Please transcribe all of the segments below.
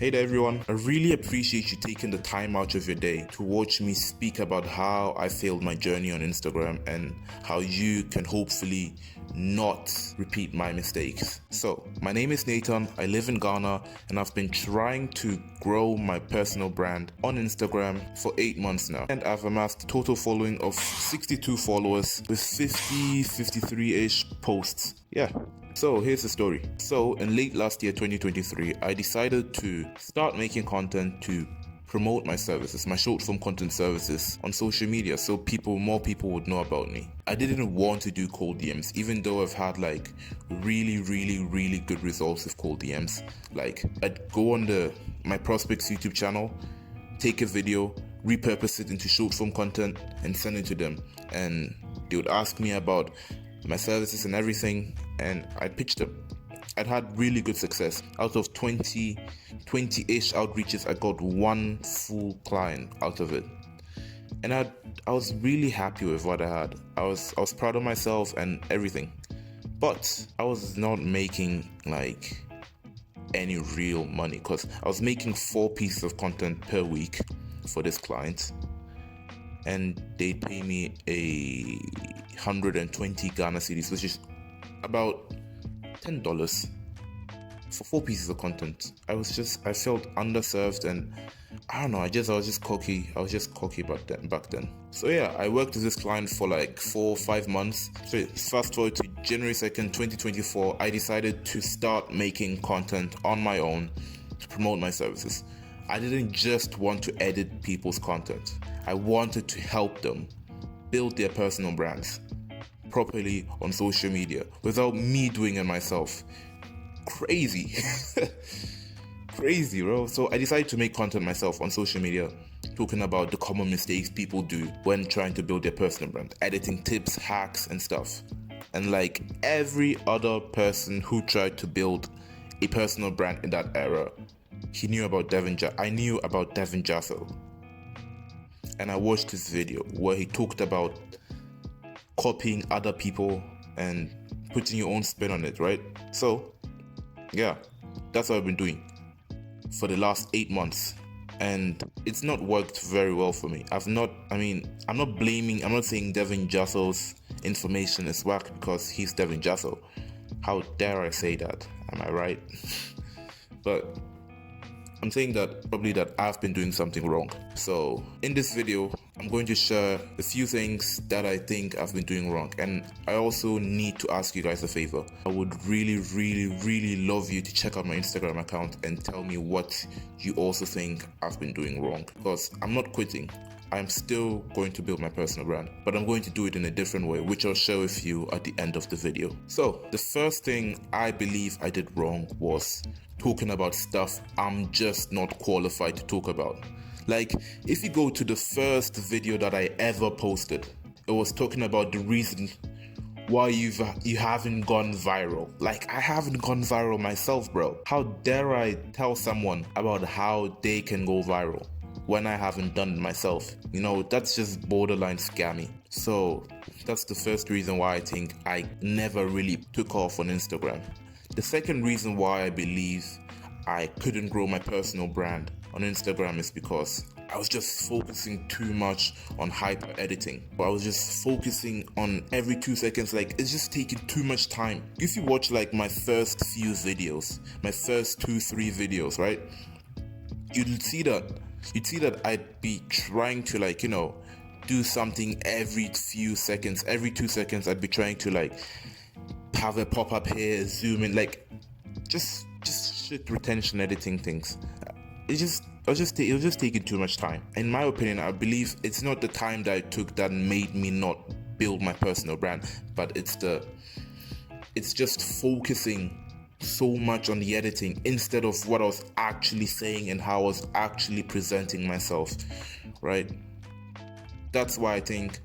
Hey there everyone, I really appreciate you taking the time out of your day to watch me speak about how I failed my journey on Instagram and how you can hopefully not repeat my mistakes. So, my name is Nathan, I live in Ghana and I've been trying to grow my personal brand on Instagram for 8 months now. And I've amassed a total following of 62 followers with 53-ish posts. Yeah. So here's the story. So in late last year, 2023, I decided to start making content to promote my services, my short form content services on social media so more people would know about me. I didn't want to do cold DMs, even though I've had like really good results with cold DMs. Like I'd go on my prospects YouTube channel, take a video, repurpose it into short form content and send it to them. And they would ask me about my services and everything, and I'd pitch them. I'd had really good success. Out of 20-ish outreaches, I got one full client out of it. And I was really happy with what I had. I was proud of myself and everything. But I was not making like any real money because I was making 4 pieces of content per week for this client. And they pay me 120 Ghana cedis, which is about $10 for 4 pieces of content. I felt underserved, and I don't know, I was just cocky back then. So yeah, I worked with this client for like 4 or 5 months. So fast forward to January 2nd, 2024, I decided to start making content on my own to promote my services. I didn't just want to edit people's content. I wanted to help them build their personal brands properly on social media without me doing it myself. Crazy. Crazy, bro. So I decided to make content myself on social media, talking about the common mistakes people do when trying to build their personal brand, editing tips, hacks, and stuff. And like every other person who tried to build a personal brand in that era, I knew about Devin Jasso. And I watched this video where he talked about copying other people and putting your own spin on it, right? So, yeah, that's what I've been doing for the last 8 months. And it's not worked very well for me. I'm not saying Devin Jasso's information is whack because he's Devin Jasso. How dare I say that? Am I right? But I'm saying that probably that I've been doing something wrong. So in this video, I'm going to share a few things that I think I've been doing wrong. And I also need to ask you guys a favor. I would really love you to check out my Instagram account and tell me what you also think I've been doing wrong. Because I'm not quitting. I'm still going to build my personal brand, but I'm going to do it in a different way, which I'll share with you at the end of the video. So the first thing I believe I did wrong was talking about stuff I'm just not qualified to talk about. Like, if you go to the first video that I ever posted, it was talking about the reason why you haven't gone viral. Like, I haven't gone viral myself, bro. How dare I tell someone about how they can go viral when I haven't done it myself? You know, that's just borderline scammy. So that's the first reason why I think I never really took off on Instagram. The second reason why I believe I couldn't grow my personal brand on Instagram is because I was just focusing too much on hyper editing. I was just focusing on every 2 seconds, like it's just taking too much time. If you watch like my first few videos, my first 2-3 videos, right? You'd see that I'd be trying to like, you know, do something every few seconds. Every 2 seconds I'd be trying to like have a pop-up here, zoom in, like just shit retention editing things. It was just taking too much time. In my opinion, I believe it's not the time that I took that made me not build my personal brand, but it's just focusing so much on the editing instead of what I was actually saying and how I was actually presenting myself, right? That's why I think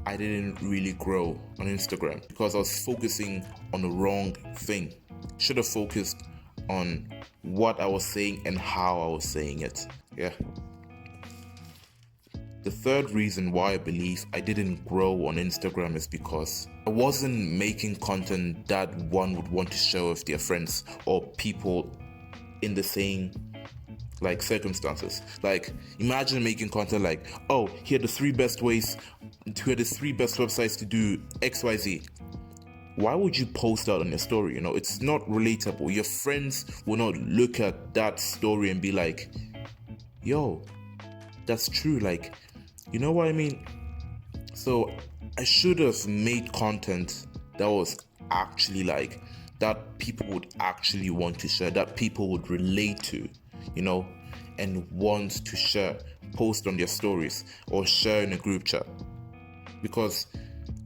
I didn't really grow on Instagram, because I was focusing on the wrong thing. Should have focused on what I was saying and how I was saying it. Yeah. The third reason why I believe I didn't grow on Instagram is because I wasn't making content that one would want to share with their friends or people in the same like circumstances. Like imagine making content like, oh, here are the three best websites to do XYZ. Why would you post that on your story? It's not relatable. Your friends will not look at that story and be like, yo, that's true. Like, you know what I mean? So I should have made content that was actually like, that people would actually want to share, that people would relate to, and want to share, post on their stories or share in a group chat. Because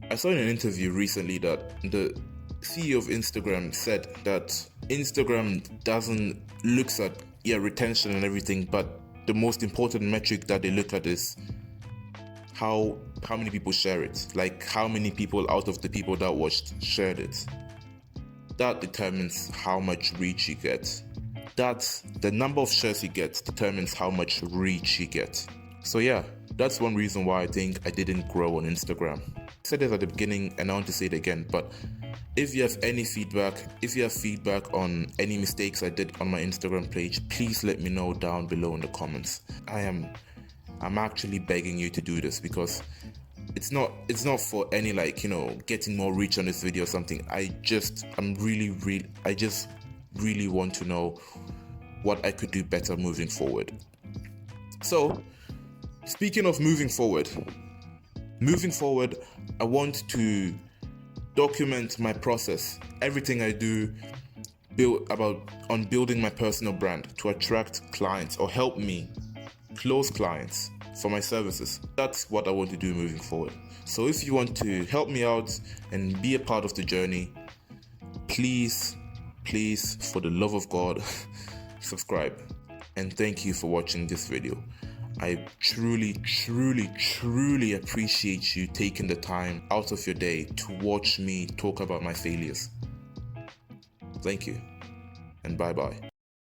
I saw in an interview recently that the CEO of Instagram said that Instagram looks at retention and everything, but the most important metric that they look at is how many people share it. Like how many people out of the people that watched shared it. That determines how much reach you get. That's the number of shares you get determines how much reach you get. So yeah, that's one reason why I think I didn't grow on Instagram. I said it at the beginning and I want to say it again, but if you have any feedback, on any mistakes I did on my Instagram page, please let me know down below in the comments. I'm actually begging you to do this because it's not for any getting more reach on this video or something. I just really want to know what I could do better moving forward. So, speaking of moving forward, I want to document my process, everything I do on building my personal brand to attract clients or help me close clients for my services. That's what I want to do moving forward. So if you want to help me out and be a part of the journey, please, for the love of God, subscribe. And thank you for watching this video. I truly appreciate you taking the time out of your day to watch me talk about my failures. Thank you, and bye-bye.